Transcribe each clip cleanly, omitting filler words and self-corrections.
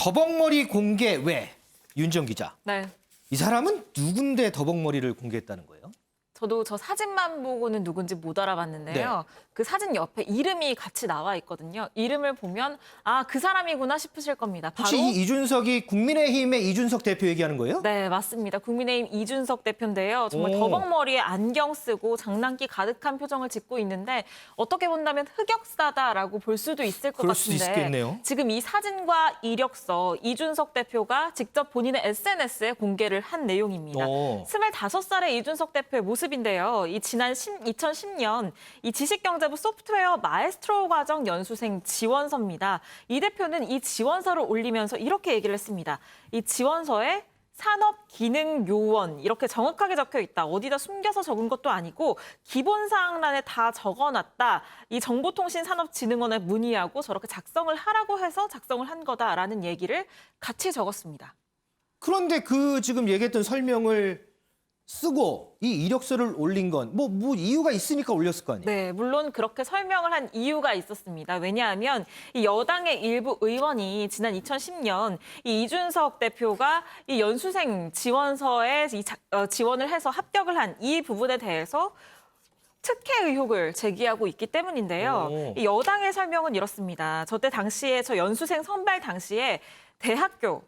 더벅머리 공개 왜? 윤지영 기자. 네. 이 사람은 누군데 더벅머리를 공개했다는 거예요? 저도 저 사진만 보고는 누군지 못 알아봤는데요. 그 사진 옆에 이름이 같이 나와 있거든요. 이름을 보면 아, 그 사람이구나 싶으실 겁니다. 바로 혹시 이 이준석이 국민의힘의 이준석 대표 얘기하는 거예요? 네, 맞습니다. 국민의힘 이준석 대표인데요. 정말 오. 더벅머리에 안경 쓰고 장난기 가득한 표정을 짓고 있는데 어떻게 본다면 흑역사다라고 볼 수도 있을 것 그럴 수도 같은데 있겠네요. 지금 이 사진과 이력서 이준석 대표가 직접 본인의 SNS에 공개를 한 내용입니다. 25살의 이준석 대표의 모습인데요. 이 지난 2010년 이 지식경제부 소프트웨어 마에스트로 과정 연수생 지원서입니다. 이 대표는 이 지원서를 올리면서 이렇게 얘기를 했습니다. 이 지원서에 산업기능요원 이렇게 정확하게 적혀 있다. 어디다 숨겨서 적은 것도 아니고 기본사항란에 다 적어놨다. 이 정보통신산업진흥원에 문의하고 저렇게 작성을 하라고 해서 작성을 한 거다라는 얘기를 같이 적었습니다. 그런데 그 지금 얘기했던 설명을 쓰고 이 이력서를 올린 건 뭐 이유가 있으니까 올렸을 거 아니에요? 네, 물론 그렇게 설명을 한 이유가 있었습니다. 왜냐하면 이 여당의 일부 의원이 지난 2010년 이 이준석 대표가 이 연수생 지원서에 지원을 해서 합격을 한 이 부분에 대해서 특혜 의혹을 제기하고 있기 때문인데요. 이 여당의 설명은 이렇습니다. 저때 당시에 저 연수생 선발 당시에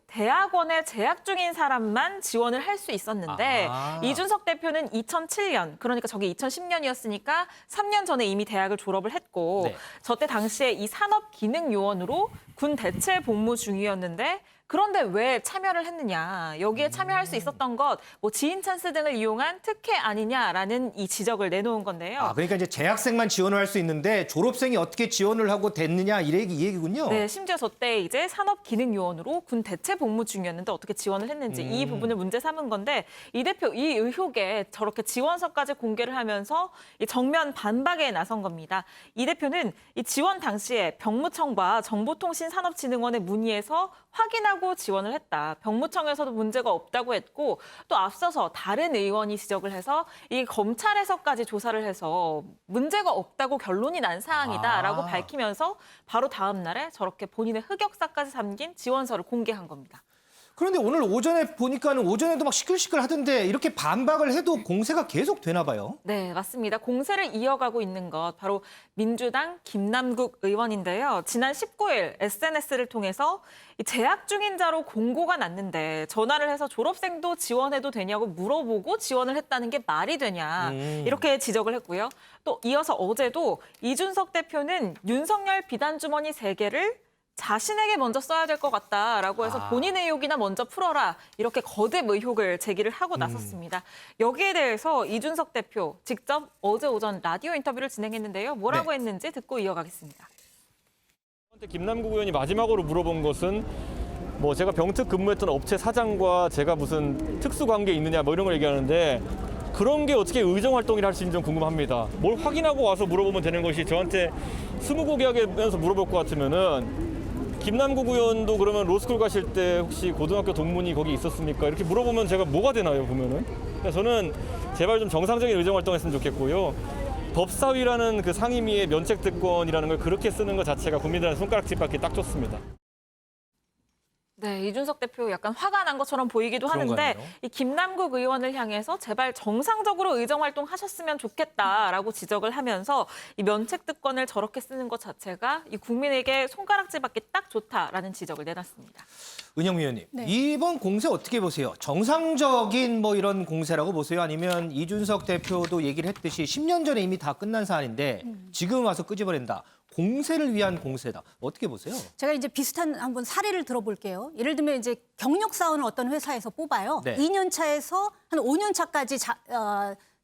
대학원에 재학 중인 사람만 지원을 할 수 있었는데 이준석 대표는 2007년, 그러니까 저게 2010년이었으니까 3년 전에 이미 대학을 졸업을 했고 저때 당시에 이 산업기능요원으로 군 대체 복무 중이었는데 그런데 왜 참여를 했느냐. 여기에 참여할 수 있었던 것, 뭐 지인 찬스 등을 이용한 특혜 아니냐라는 이 지적을 내놓은 건데요. 그러니까 이제 재학생만 지원을 할 수 있는데 졸업생이 어떻게 지원을 하고 됐느냐 이 얘기군요. 네, 심지어 저때 이제 산업기능요원으로 군 대체 복무 중이었는데 어떻게 지원을 했는지 이 부분을 문제 삼은 건데 이 대표 이 의혹에 저렇게 지원서까지 공개를 하면서 이 정면 반박에 나선 겁니다. 이 대표는 이 지원 당시에 병무청과 정보통신산업진흥원에 문의해서 확인하고 지원을 했다. 병무청에서도 문제가 없다고 했고 또 앞서서 다른 의원이 지적을 해서 이 검찰에서까지 조사를 해서 문제가 없다고 결론이 난 사항이다라고 밝히면서 바로 다음 날에 저렇게 본인의 흑역사까지 담긴 지원서를 공개한 겁니다. 그런데 오늘 오전에 보니까는 오전에도 막 시끌시끌 하던데 이렇게 반박을 해도 공세가 계속 되나 봐요. 네, 맞습니다. 공세를 이어가고 있는 것 바로 민주당 김남국 의원인데요. 지난 19일 SNS를 통해서 재학 중인 자로 공고가 났는데 전화를 해서 졸업생도 지원해도 되냐고 물어보고 지원을 했다는 게 말이 되냐 이렇게 지적을 했고요. 또 이어서 어제도 이준석 대표는 윤석열 비단주머니 3개를 자신에게 먼저 써야 될 것 같다라고 해서 본인의 의혹이나 먼저 풀어라 이렇게 거듭 의혹을 제기를 하고 나섰습니다. 여기에 대해서 이준석 대표 직접 어제 오전 라디오 인터뷰를 진행했는데요. 뭐라고 했는지 듣고 이어가겠습니다. 김남국 의원이 마지막으로 물어본 것은 뭐 제가 병특 근무했던 업체 사장과 제가 무슨 특수관계 있느냐 뭐 이런 걸 얘기하는데 그런 게 어떻게 의정활동이라 할 수 있는지 좀 궁금합니다. 뭘 확인하고 와서 물어보면 되는 것이 저한테 스무고개 하면서 물어볼 것 같으면은 김남국 의원도 그러면 로스쿨 가실 때 혹시 고등학교 동문이 거기 있었습니까? 이렇게 물어보면 제가 뭐가 되나요, 보면은? 그러니까 저는 제발 좀 정상적인 의정활동했으면 좋겠고요. 법사위라는 그 상임위의 면책특권이라는 걸 그렇게 쓰는 것 자체가 국민들한테 손가락질 받기 딱 좋습니다. 네, 이준석 대표 약간 화가 난 것처럼 보이기도 하는데 이 김남국 의원을 향해서 제발 정상적으로 의정활동 하셨으면 좋겠다라고 지적을 하면서 이 면책특권을 저렇게 쓰는 것 자체가 이 국민에게 손가락질 받기 딱 좋다라는 지적을 내놨습니다. 은영 위원님, 이번 공세 어떻게 보세요? 정상적인 뭐 이런 공세라고 보세요? 아니면 이준석 대표도 얘기를 했듯이 10년 전에 이미 다 끝난 사안인데 지금 와서 끄집어낸다. 공세를 위한 공세다. 어떻게 보세요? 제가 이제 비슷한 한번 사례를 들어볼게요. 예를 들면 이제 경력 사원을 어떤 회사에서 뽑아요. 네. 2년 차에서 한 5년 차까지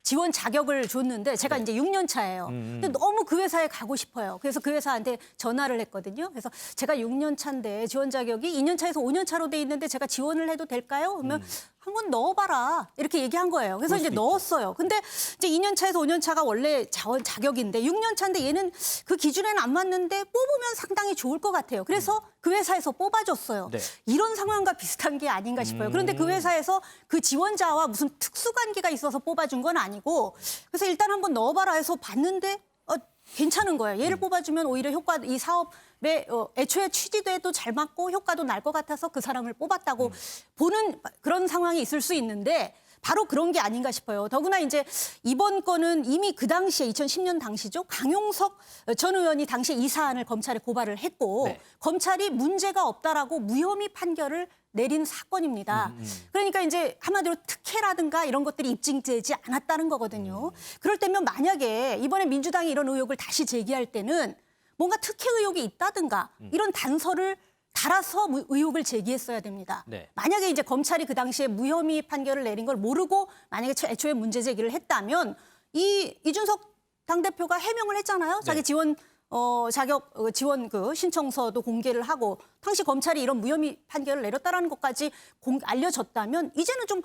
지원 자격을 줬는데 제가 이제 6년 차예요. 근데 너무 그 회사에 가고 싶어요. 그래서 그 회사한테 전화를 했거든요. 그래서 제가 6년 차인데 지원 자격이 2년 차에서 5년 차로 돼 있는데 제가 지원을 해도 될까요? 그러면 한번 넣어봐라 이렇게 얘기한 거예요. 그래서 이제 넣었어요. 근데 이제 2년 차에서 5년 차가 원래 자격인데 6년 차인데 얘는 그 기준에는 안 맞는데 뽑으면 상당히 좋을 것 같아요. 그래서 그 회사에서 뽑아줬어요. 이런 상황과 비슷한 게 아닌가 싶어요. 그런데 그 회사에서 그 지원자와 무슨 특수관계가 있어서 뽑아준 건 아니고 그래서 일단 한번 넣어봐라 해서 봤는데 괜찮은 거예요. 얘를 뽑아주면 오히려 이 사업 애초에 취지도 잘 맞고 효과도 날 것 같아서 그 사람을 뽑았다고 보는 그런 상황이 있을 수 있는데 바로 그런 게 아닌가 싶어요. 더구나 이제 이번 건은 이미 그 당시에 2010년 당시죠. 강용석 전 의원이 당시에 이 사안을 검찰에 고발을 했고 네. 검찰이 문제가 없다라고 무혐의 판결을 내린 사건입니다. 그러니까 이제 한마디로 특혜라든가 이런 것들이 입증되지 않았다는 거거든요. 그럴 때면 만약에 이번에 민주당이 이런 의혹을 다시 제기할 때는 뭔가 특혜 의혹이 있다든가 이런 단서를 달아서 의혹을 제기했어야 됩니다. 네. 만약에 이제 검찰이 그 당시에 무혐의 판결을 내린 걸 모르고 만약에 애초에 문제 제기를 했다면 이준석 당대표가 해명을 했잖아요. 자기 네. 지원 지원 그 신청서도 공개를 하고 당시 검찰이 이런 무혐의 판결을 내렸다라는 것까지 알려졌다면 이제는 좀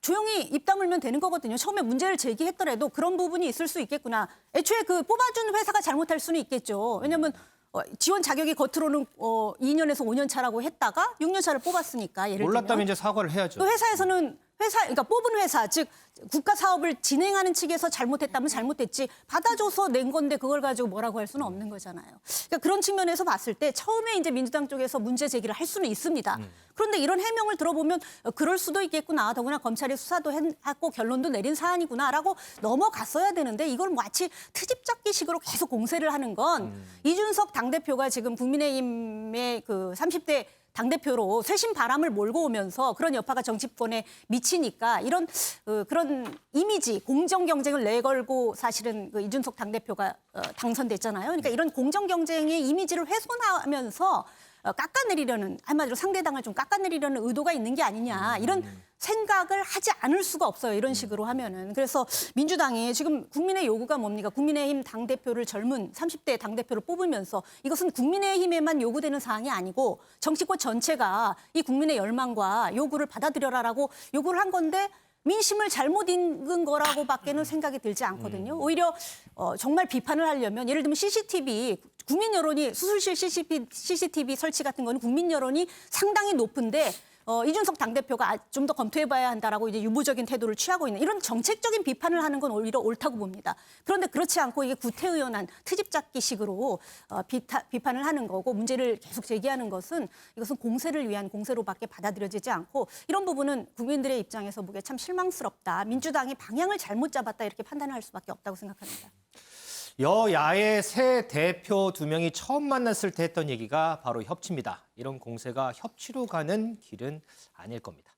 조용히 입 다물면 되는 거거든요. 처음에 문제를 제기했더라도 그런 부분이 있을 수 있겠구나. 애초에 그 뽑아준 회사가 잘못할 수는 있겠죠. 왜냐하면 지원 자격이 겉으로는 2년에서 5년 차라고 했다가 6년 차를 뽑았으니까 예를 몰랐다면 들면 이제 사과를 해야죠. 또 회사에서는 그러니까 뽑은 회사 즉 국가 사업을 진행하는 측에서 잘못했다면 잘못했지 받아줘서 낸 건데 그걸 가지고 뭐라고 할 수는 없는 거잖아요. 그러니까 그런 측면에서 봤을 때 처음에 이제 민주당 쪽에서 문제 제기를 할 수는 있습니다. 그런데 이런 해명을 들어보면 그럴 수도 있겠구나. 더구나 검찰이 수사도 했고 결론도 내린 사안이구나라고 넘어갔어야 되는데 이걸 마치 트집잡기식으로 계속 공세를 하는 건 이준석 당대표가 지금 국민의힘의 그 30대 당대표로 쇄신 바람을 몰고 오면서 그런 여파가 정치권에 미치니까 이런 그런 이미지, 공정 경쟁을 내걸고 사실은 그 이준석 당대표가 당선됐잖아요. 그러니까 이런 공정 경쟁의 이미지를 훼손하면서 깎아내리려는 한마디로 상대당을 좀 깎아내리려는 의도가 있는 게 아니냐 이런 생각을 하지 않을 수가 없어요. 이런 식으로 하면은. 그래서 민주당이 지금 국민의 요구가 뭡니까? 국민의힘 당대표를 젊은 30대 당대표를 뽑으면서 이것은 국민의힘에만 요구되는 사항이 아니고 정치권 전체가 이 국민의 열망과 요구를 받아들여라라고 요구를 한 건데 민심을 잘못 읽은 거라고밖에는 생각이 들지 않거든요. 오히려 정말 비판을 하려면 예를 들면 CCTV 국민 여론이 수술실 CCTV 설치 같은 거는 국민 여론이 상당히 높은데 이준석 당대표가 좀 더 검토해봐야 한다라고 이제 유보적인 태도를 취하고 있는 이런 정책적인 비판을 하는 건 오히려 옳다고 봅니다. 그런데 그렇지 않고 이게 구태의연한 트집잡기식으로 비판을 하는 거고 문제를 계속 제기하는 것은 이것은 공세를 위한 공세로밖에 받아들여지지 않고 이런 부분은 국민들의 입장에서 보기에 참 실망스럽다. 민주당이 방향을 잘못 잡았다 이렇게 판단을 할 수밖에 없다고 생각합니다. 여야의 새 대표 2명이 처음 만났을 때 했던 얘기가 바로 협치입니다. 이런 공세가 협치로 가는 길은 아닐 겁니다.